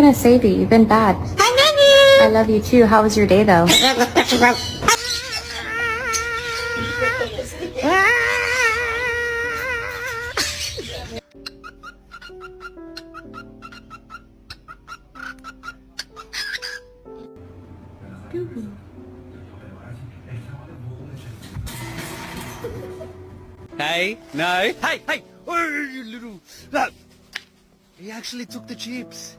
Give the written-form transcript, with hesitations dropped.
gonna save you. You've been bad. I love you too. How was your day though? Hey, no. Hey, hey! Oh, you little... Look! He actually took the chips.